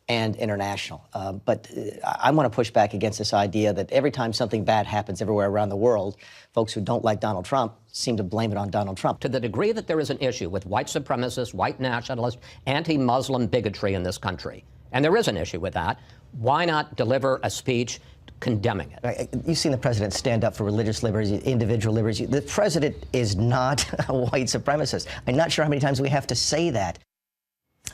and international. But I want to push back against this idea that every time something bad happens everywhere around the world, folks who don't like Donald Trump seem to blame it on Donald Trump. To the degree that there is an issue with white supremacists, white nationalists, anti-Muslim bigotry in this country, and there is an issue with that, why not deliver a speech condemning it? Right. You've seen the president stand up for religious liberties, individual liberties. The president is not a white supremacist. I'm not sure how many times we have to say that.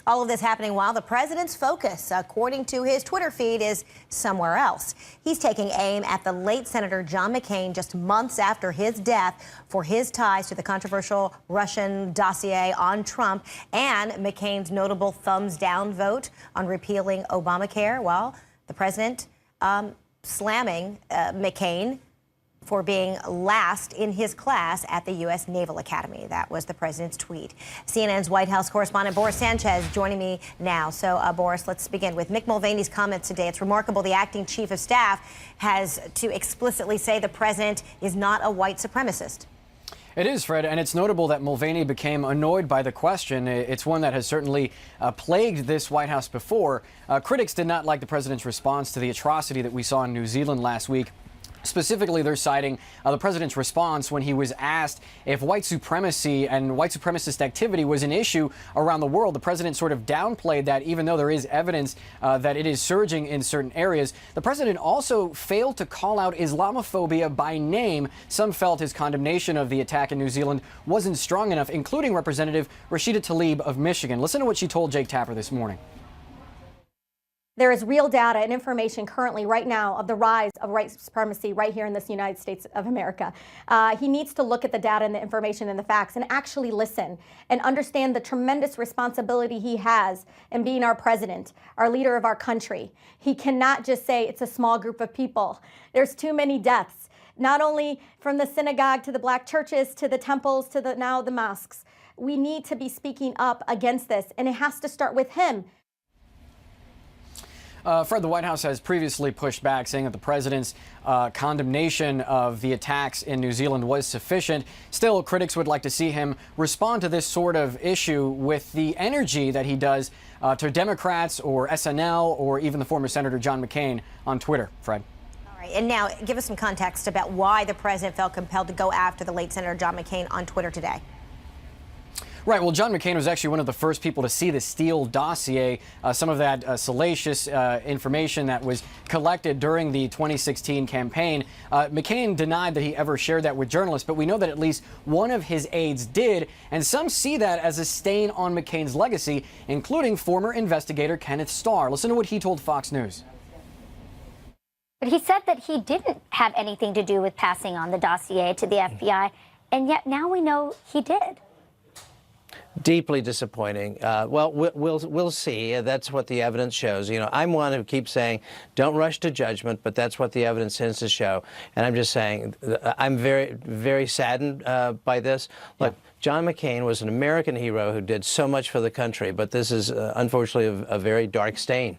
All of this happening while the president's focus, according to his Twitter feed, is somewhere else. He's taking aim at the late Senator John McCain just months after his death for his ties to the controversial Russian dossier on Trump and McCain's notable thumbs down vote on repealing Obamacare. Well, the president slamming McCain for being last in his class at the U.S. Naval Academy. That was the president's tweet. CNN's White House correspondent Boris Sanchez joining me now. So, Boris, let's begin with Mick Mulvaney's comments today. It's remarkable the acting chief of staff has to explicitly say the president is not a white supremacist. It is, Fred, and it's notable that Mulvaney became annoyed by the question. It's one that has certainly plagued this White House before. Critics did not like the president's response to the atrocity that we saw in New Zealand last week. Specifically, they're citing the president's response when he was asked if white supremacy and white supremacist activity was an issue around the world. The president sort of downplayed that, even though there is evidence that it is surging in certain areas. The president also failed to call out Islamophobia by name. Some felt his condemnation of the attack in New Zealand wasn't strong enough, including Representative Rashida Tlaib of Michigan. Listen to what she told Jake Tapper this morning. There is real data and information currently right now of the rise of white supremacy right here in this United States of America. He needs to look at the data and the information and the facts and actually listen and understand the tremendous responsibility he has in being our president, our leader of our country. He cannot just say it's a small group of people. There's too many deaths, not only from the synagogue to the black churches to the temples to now the mosques. We need to be speaking up against this, and it has to start with him. Fred, the White House has previously pushed back, saying that the president's condemnation of the attacks in New Zealand was sufficient. Still, critics would like to see him respond to this sort of issue with the energy that he does to Democrats or SNL or even the former Senator John McCain on Twitter. Fred. All right, and now give us some context about why the president felt compelled to go after the late Senator John McCain on Twitter today. Right. Well, John McCain was actually one of the first people to see the Steele dossier, some of that salacious information that was collected during the 2016 campaign. McCain denied that he ever shared that with journalists, but we know that at least one of his aides did, and some see that as a stain on McCain's legacy, including former investigator Kenneth Starr. Listen to what he told Fox News. But he said that he didn't have anything to do with passing on the dossier to the FBI, and yet now we know he did. Deeply disappointing. Well, we'll see. That's what the evidence shows. You know, I'm one who keeps saying, don't rush to judgment, but that's what the evidence tends to show. And I'm just saying, I'm very, very saddened by this. Look, John McCain was an American hero who did so much for the country, but this is unfortunately a very dark stain.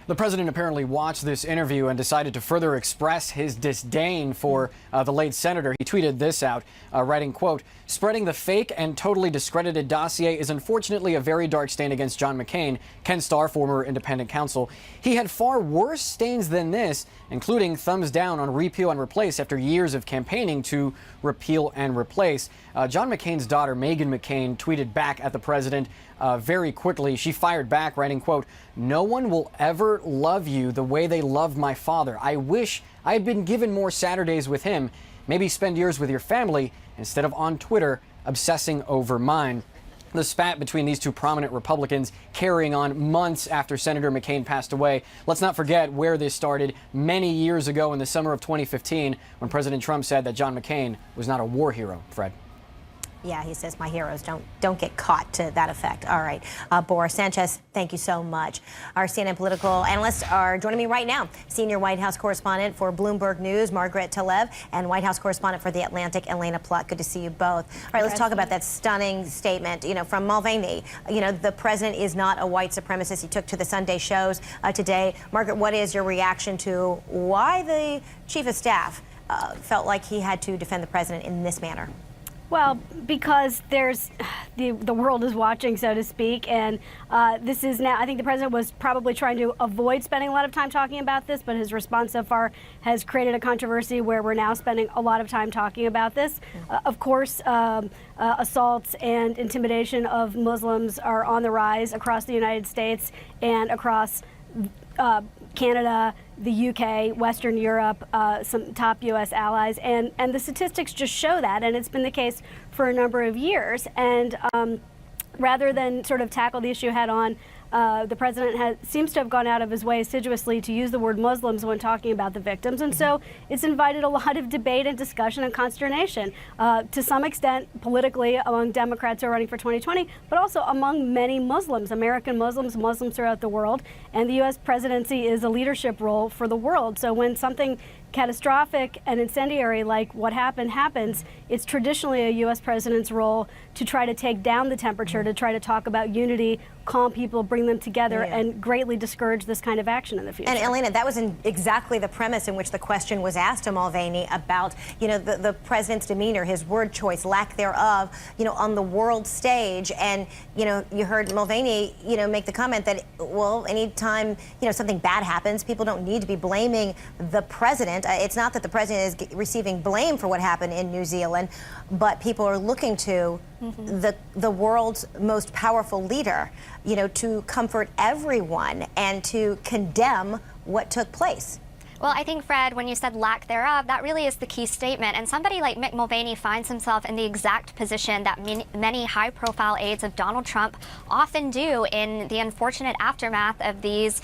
The president apparently watched this interview and decided to further express his disdain for the late senator. He tweeted this out, writing, quote, "Spreading the fake and totally discredited dossier is unfortunately a very dark stain against John McCain, Ken Starr, former independent counsel. He had far worse stains than this, including thumbs down on repeal and replace after years of campaigning to repeal and replace." John McCain's daughter, Meghan McCain, tweeted back at the president very quickly. She fired back, writing, quote, "No one will ever love you the way they loved my father. I wish I had been given more Saturdays with him. Maybe spend years with your family instead of on Twitter obsessing over mine." The spat between these two prominent Republicans carrying on months after Senator McCain passed away. Let's not forget where this started many years ago in the summer of 2015 when President Trump said that John McCain was not a war hero. Fred. Yeah, he says my heroes don't get caught, to that effect. All right, Boris Sanchez, thank you so much. Our CNN political analysts are joining me right now. Senior White House correspondent for Bloomberg News, Margaret Tlaib, and White House correspondent for The Atlantic, Elena Plutt. Good to see you both. All right, let's talk about that stunning statement, from Mulvaney. The president is not a white supremacist. He took to the Sunday shows today. Margaret, what is your reaction to why the chief of staff felt like he had to defend the president in this manner? Well, because there's the world is watching, so to speak, and this is now, I think the president was probably trying to avoid spending a lot of time talking about this, but his response so far has created a controversy where we're now spending a lot of time talking about this. Of course, assaults and intimidation of Muslims are on the rise across the United States and across Canada, the UK, Western Europe, some top U.S. allies, and the statistics just show that, and it's been the case for a number of years. And rather than sort of tackle the issue head on, the president seems to have gone out of his way assiduously to use the word Muslims when talking about the victims, and so it's invited a lot of debate and discussion and consternation, to some extent politically among Democrats who are running for 2020, but also among many Muslims, American Muslims, Muslims throughout the world, and the U.S. presidency is a leadership role for the world. So when something catastrophic and incendiary like what happens, it's traditionally a U.S. president's role to try to take down the temperature, to try to talk about unity, calm people, bring them together, and greatly discourage this kind of action in the future. And Elena, that was exactly the premise in which the question was asked to Mulvaney about, the president's demeanor, his word choice, lack thereof, on the world stage. And, you heard Mulvaney, make the comment that, well, anytime, something bad happens, people don't need to be blaming the president. It's not that the president is receiving blame for what happened in New Zealand, but people are looking to the world's most powerful leader, to comfort everyone and to condemn what took place. Well, I think, Fred, when you said lack thereof, that really is the key statement. And somebody like Mick Mulvaney finds himself in the exact position that many high-profile aides of Donald Trump often do in the unfortunate aftermath of these,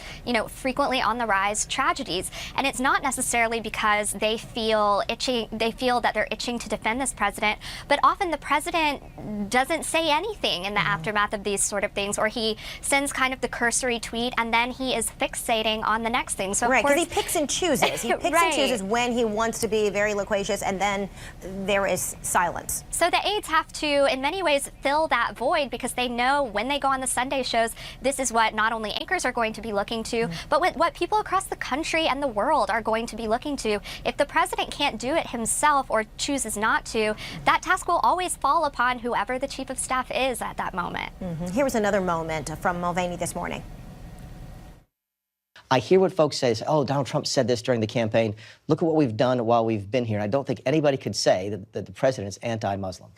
frequently on-the-rise tragedies. And it's not necessarily because they feel that they're itching to defend this president, but often the president doesn't say anything in the aftermath of these sort of things, or he sends kind of the cursory tweet, and then he is fixating on the next thing. So right, because he picks and chooses. He picks and chooses when he wants to be very loquacious, and then there is silence. So the aides have to, in many ways, fill that void because they know when they go on the Sunday shows, this is what not only anchors are going to be looking to, but what people across the country and the world are going to be looking to. If the president can't do it himself or chooses not to, that task will always fall upon whoever the chief of staff is at that moment. Here was another moment from Mulvaney this morning. I hear what folks say, oh, Donald Trump said this during the campaign. Look at what we've done while we've been here. And I don't think anybody could say that the president's anti-Muslim.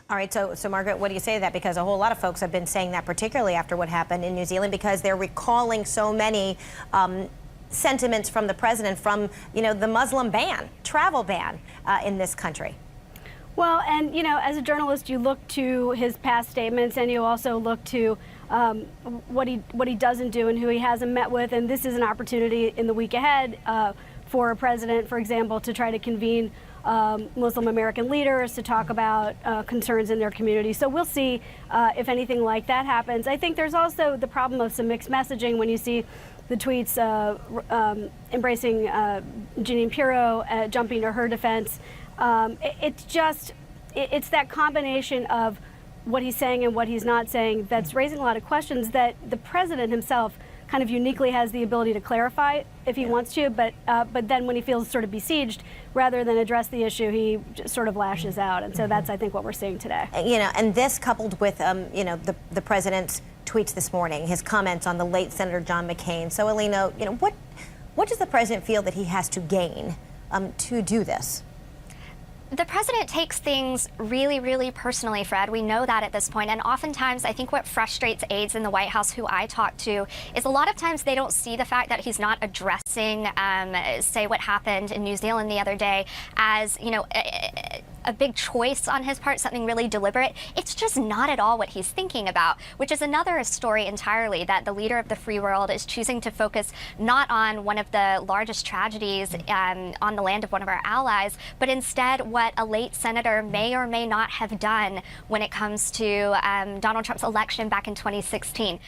All right, so Margaret, what do you say to that? Because a whole lot of folks have been saying that, particularly after what happened in New Zealand, because they're recalling so many sentiments from the president from, the Muslim ban, travel ban in this country. Well, and, as a journalist, you look to his past statements, and you also look to what he doesn't do and who he hasn't met with. And this is an opportunity in the week ahead for a president, for example, to try to convene Muslim American leaders to talk about concerns in their community. So we'll see if anything like that happens. I think there's also the problem of some mixed messaging when you see the tweets embracing Jeanine Pirro, jumping to her defense. It's that combination of what he's saying and what he's not saying that's raising a lot of questions that the president himself kind of uniquely has the ability to clarify if he wants to, but then when he feels sort of besieged, rather than address the issue, he just sort of lashes out. And so that's, I think, what we're seeing today. And this coupled with, the president's tweets this morning, his comments on the late Senator John McCain. So, Alina, what does the president feel that he has to gain to do this? The president takes things really, really personally, Fred. We know that at this point. And oftentimes, I think what frustrates aides in the White House who I talk to is a lot of times they don't see the fact that he's not addressing, say, what happened in New Zealand the other day as, a big choice on his part, something really deliberate. It's just not at all what he's thinking about, which is another story entirely, that the leader of the free world is choosing to focus not on one of the largest tragedies on the land of one of our allies, but instead what a late senator may or may not have done when it comes to Donald Trump's election back in 2016.